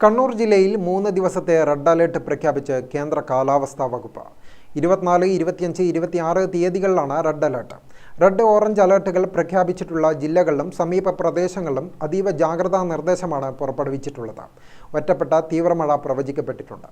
കണ്ണൂർ ജില്ലയിൽ 3 ദിവസത്തെ red alert പ്രഖ്യാപിച്ച് കേന്ദ്ര കാലാവസ്ഥാ വകുപ്പ്. 24, 25, 26 തീയതികളിലാണ് റെഡ് അലേർട്ട്. റെഡ്, ഓറഞ്ച് അലേർട്ടുകൾ പ്രഖ്യാപിച്ചിട്ടുള്ള ജില്ലകളിലും സമീപ പ്രദേശങ്ങളിലും അതീവ ജാഗ്രതാ നിർദ്ദേശമാണ് പുറപ്പെടുവിച്ചിട്ടുള്ളത്. ഒറ്റപ്പെട്ട തീവ്രമഴ പ്രവചിക്കപ്പെട്ടിട്ടുണ്ട്.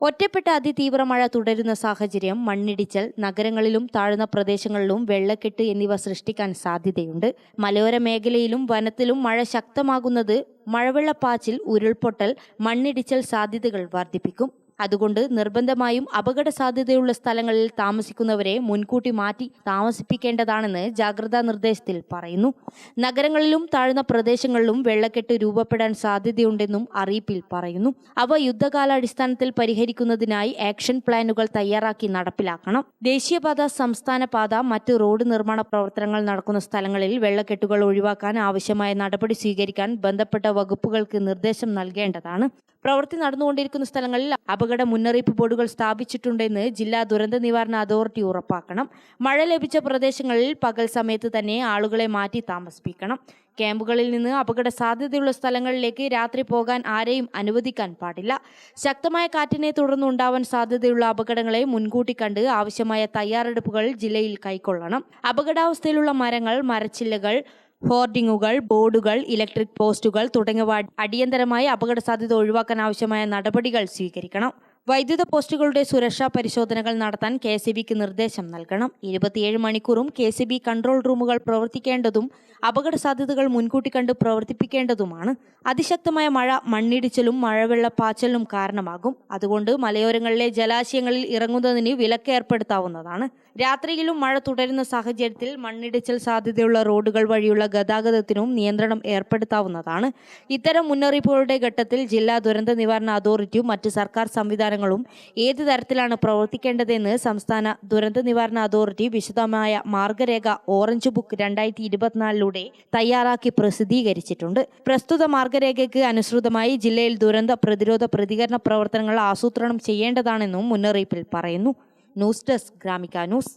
ഒറ്റപ്പെട്ട അതിതീവ്ര മഴ തുടരുന്ന സാഹചര്യം മണ്ണിടിച്ചൽ, നഗരങ്ങളിലും താഴ്ന്ന പ്രദേശങ്ങളിലും വെള്ളക്കെട്ട് എന്നിവ സൃഷ്ടിക്കാൻ സാധ്യതയുണ്ട്. മലയോര മേഖലയിലും വനത്തിലും മഴ ശക്തമാകുന്നത് മഴവെള്ളപ്പാച്ചിൽ, ഉരുൾപൊട്ടൽ, മണ്ണിടിച്ചൽ സാധ്യതകൾ വർദ്ധിപ്പിക്കും. അതുകൊണ്ട് നിർബന്ധമായും അപകട സാധ്യതയുള്ള സ്ഥലങ്ങളിൽ താമസിക്കുന്നവരെ മുൻകൂട്ടി മാറ്റി താമസിപ്പിക്കേണ്ടതാണെന്ന് ജാഗ്രതാ നിർദ്ദേശത്തിൽ പറയുന്നു. നഗരങ്ങളിലും താഴ്ന്ന പ്രദേശങ്ങളിലും വെള്ളക്കെട്ട് രൂപപ്പെടാൻ സാധ്യതയുണ്ടെന്നും അറിയിപ്പിൽ പറയുന്നു. അവ യുദ്ധകാലാടിസ്ഥാനത്തിൽ പരിഹരിക്കുന്നതിനായി ആക്ഷൻ പ്ലാനുകൾ തയ്യാറാക്കി നടപ്പിലാക്കണം. ദേശീയപാത, സംസ്ഥാന പാത, മറ്റ് റോഡ് നിർമ്മാണ പ്രവർത്തനങ്ങൾ നടക്കുന്ന സ്ഥലങ്ങളിൽ വെള്ളക്കെട്ടുകൾ ഒഴിവാക്കാൻ ആവശ്യമായ നടപടി സ്വീകരിക്കാൻ ബന്ധപ്പെട്ട വകുപ്പുകൾക്ക് നിർദ്ദേശം നൽകേണ്ടതാണ്. പ്രവൃത്തി നടന്നുകൊണ്ടിരിക്കുന്ന സ്ഥലങ്ങളിൽ അപകട മുന്നറിയിപ്പ് ബോർഡുകൾ സ്ഥാപിച്ചിട്ടുണ്ടെന്ന് ജില്ലാ ദുരന്ത നിവാരണ അതോറിറ്റി ഉറപ്പാക്കണം. മഴ ലഭിച്ച പ്രദേശങ്ങളിൽ പകൽ സമയത്ത് തന്നെ ആളുകളെ മാറ്റി താമസിപ്പിക്കണം. ക്യാമ്പുകളിൽ നിന്ന് അപകട സാധ്യതയുള്ള സ്ഥലങ്ങളിലേക്ക് രാത്രി പോകാൻ ആരെയും അനുവദിക്കാൻ പാടില്ല. ശക്തമായ കാറ്റിനെ തുടർന്ന് ഉണ്ടാവാൻ സാധ്യതയുള്ള അപകടങ്ങളെ മുൻകൂട്ടി കണ്ട് ആവശ്യമായ തയ്യാറെടുപ്പുകൾ ജില്ലയിൽ കൈക്കൊള്ളണം. അപകടാവസ്ഥയിലുള്ള മരങ്ങൾ, മരച്ചില്ലകൾ, ഹോർഡിങ്ങുകൾ, ബോർഡുകൾ, ഇലക്ട്രിക് പോസ്റ്റുകൾ തുടങ്ങിയവ അടിയന്തരമായി അപകട സാധ്യത ഒഴിവാക്കാൻ ആവശ്യമായ നടപടികൾ സ്വീകരിക്കണം. വൈദ്യുത പോസ്റ്റുകളുടെ സുരക്ഷാ പരിശോധനകൾ നടത്താൻ KSEBിക്ക് നിർദ്ദേശം നൽകണം. 27 മണിക്കൂറും KSEB കൺട്രോൾ റൂമുകൾ പ്രവർത്തിക്കേണ്ടതും അപകട സാധ്യതകൾ മുൻകൂട്ടി കണ്ട് പ്രവർത്തിപ്പിക്കേണ്ടതുമാണ്. അതിശക്തമായ മഴ മണ്ണിടിച്ചിലും മഴവെള്ളപ്പാച്ചലിനും കാരണമാകും. അതുകൊണ്ട് മലയോരങ്ങളിലെ ജലാശയങ്ങളിൽ ഇറങ്ങുന്നതിന് വിലക്ക് ഏർപ്പെടുത്താവുന്നതാണ്. രാത്രിയിലും മഴ തുടരുന്ന സാഹചര്യത്തിൽ മണ്ണിടിച്ചിൽ സാധ്യതയുള്ള റോഡുകൾ വഴിയുള്ള ഗതാഗതത്തിനും നിയന്ത്രണം ഏർപ്പെടുത്താവുന്നതാണ്. ഇത്തരം മുന്നറിയിപ്പുകളുടെ ഘട്ടത്തിൽ ജില്ലാ ദുരന്ത നിവാരണ അതോറിറ്റിയും മറ്റ് സർക്കാർ സംവിധാനങ്ങളും ഏത് തരത്തിലാണ് പ്രവർത്തിക്കേണ്ടതെന്ന് സംസ്ഥാന ദുരന്ത നിവാരണ അതോറിറ്റി വിശദമായ മാർഗരേഖ ഓറഞ്ച് ബുക്ക് 2024 തയ്യാറാക്കി പ്രസിദ്ധീകരിച്ചിട്ടുണ്ട്. പ്രസ്തുത മാർഗരേഖയ്ക്ക് അനുസൃതമായി ജില്ലയിൽ ദുരന്ത പ്രതിരോധ പ്രതികരണ പ്രവർത്തനങ്ങൾ ആസൂത്രണം ചെയ്യേണ്ടതാണെന്നും മുന്നറിയിപ്പിൽ പറയുന്നു. News desk Gramika news.